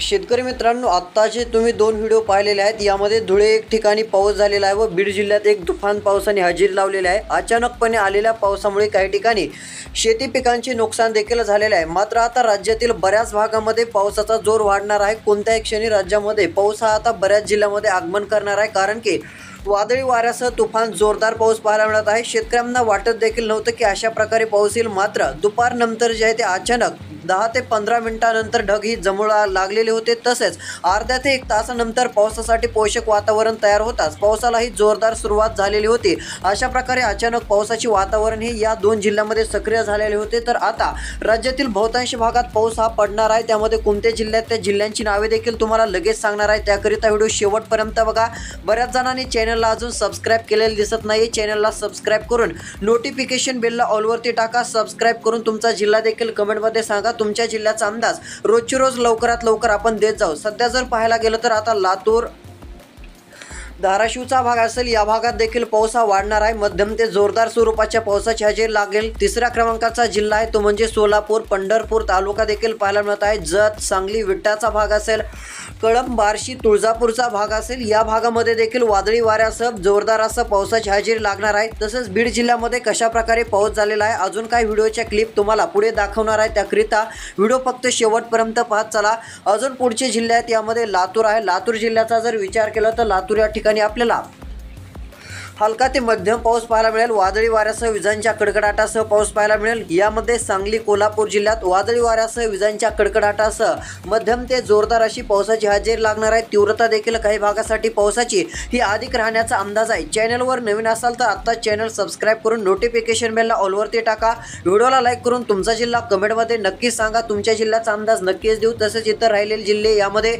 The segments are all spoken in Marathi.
शेतकरी मित्रांनो, आत्ता जे तुम्ही दोन व्हिडिओ पाहिलेले आहेत यामध्ये धुळे एक ठिकाणी पाऊस झालेला आहे व बीड जिल्ह्यात एक तुफान पावसाने हजेरी लावलेली आहे। अचानकपणे आलेल्या पावसामुळे काही ठिकाणी शेती पिकांचे नुकसान देखील झालेले आहे। मात्र आता राज्यातील बऱ्याच भागामध्ये पावसाचा जोर वाढणार आहे। कोणत्याही क्षणी राज्यामध्ये पाऊस हा आता बऱ्याच जिल्ह्यामध्ये आगमन करणार आहे, कारण की वादळी वाऱ्यासह तुफान जोरदार पाऊस पाहायला मिळत आहे। शेतकऱ्यांना वाटत देखील नव्हतं की अशा प्रकारे पाऊस येईल, मात्र दुपारनंतर जे आहे ते अचानक 10 ते 15 मिनिटांनंतर ढग ही जमू लागलेले होते। तसेच अर्ध्या ते 1 तासानंतर पावसासाठी पोषक वातावरण तयार होताच पावसालाही जोरदार सुरुवात झालेली होती। अशा प्रकारे अचानक पावसाचे वातावरण हे या दोन जिल्ह्यांमध्ये सक्रिय झालेले होते। तर आता राज्यातील बहुतांश भागात पाऊस हा पडणार आहे। त्यामध्ये कोणत्या जिल्ह्यात, त्या जिल्ह्यांची नावे देखील तुम्हाला लगेच सांगणार आहे। त्याकरिता व्हिडिओ शेवटपर्यंत बघा। बऱ्याच जणांनी चॅनलला अजून सबस्क्राइब केलेले दिसत नाही, चॅनलला सबस्क्राइब करून नोटिफिकेशन बेलला ऑलवरती टाका। सबस्क्राइब करून तुमचा जिल्हा देखील कमेंटमध्ये सांगा। तुमच्या जिल्ह्याचा अंदाज रोजची रोज लवकरात लवकर आपण देत जाऊ। सध्या जर पाहायला गेलं तर आता लातूर, धाराशिवचा भाग असेल, या भागात देखील पाऊस हा वाढणार आहे। मध्यम ते जोरदार स्वरूपाच्या पावसाची हजेरी लागेल। तिसऱ्या क्रमांकाचा जिल्हा आहे तो म्हणजे सोलापूर, पंढरपूर तालुका देखील पाहायला मिळत आहे। जत, सांगली, विट्याचा भाग असेल, कळंब, बार्शी, तुळजापूरचा भाग असेल, या भागामध्ये देखील वादळी वाऱ्यासह जोरदार असं पावसाची हजेरी लागणार आहे। तसंच बीड जिल्ह्यामध्ये कशा प्रकारे पाऊस झालेला आहे अजून काही व्हिडिओच्या क्लिप तुम्हाला पुढे दाखवणार आहे। त्याकरिता व्हिडिओ फक्त शेवटपर्यंत पाहत चला। अजून पुढचे जिल्हे आहेत, यामध्ये लातूर आहे। लातूर जिल्ह्याचा जर विचार केला तर लातूर या ठिकाणी आपल्याला हलका ते मध्यम पाऊस पाहायला मिळेल। वादळी वाऱ्यासह विजांच्या कडकडाटासह पाऊस पाहायला मिळेल। यामध्ये सांगली, कोल्हापूर जिल्ह्यात वादळी वाऱ्यासह विजांच्या कडकडाटासह मध्यम ते जोरदार अशी पावसाची हजेरी लागणार आहे। तीव्रता देखील काही भागासाठी पावसाची ही अधिक राहण्याचा अंदाज आहे। चॅनलवर नवीन असाल तर आता चॅनल सबस्क्राइब करून नोटिफिकेशन बेलला ऑलवरती टाका। व्हिडिओला लाईक करून तुमचा जिल्हा कमेंटमध्ये नक्कीच सांगा। तुमच्या जिल्ह्याचा अंदाज नक्कीच देऊ। तसेच इतर राहिलेले जिल्हे, यामध्ये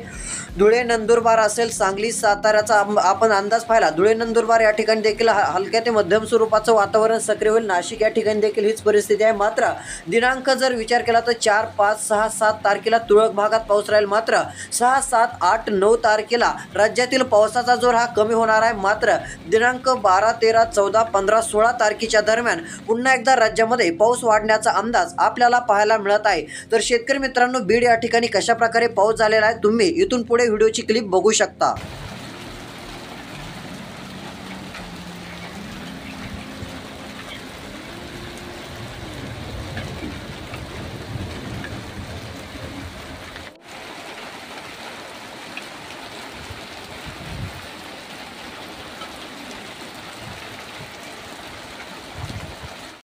धुळे, नंदुरबार असेल, सांगली, साताऱ्याचा आपण अंदाज पाहिला। धुळे, नंदुरबार या ठिकाणी देखील हलक्या ते मध्यम स्वरूपाचं वातावरण सक्रिय होईल। नाशिक या ठिकाणी देखील हीच परिस्थिती आहे। मात्र दिनांक जर विचार केला तर 4, 5, 6, 7 तारखेला तुरळक भागात पाऊस राहील। मात्र 6, 7, 8, 9 तारखेला राज्यातील पावसाचा जोर हा कमी होणार आहे। मात्र दिनांक 12, 13, 14, 15, 16 तारखेच्या दरम्यान पुन्हा एकदा राज्यामध्ये पाऊस वाढण्याचा अंदाज आपल्याला पाहायला मिळत आहे। तर शेतकरी मित्रांनो, बीड या ठिकाणी कशा प्रकारे पाऊस झालेला आहे तुम्ही इथून पुढे व्हिडिओची क्लिप बघू शकता।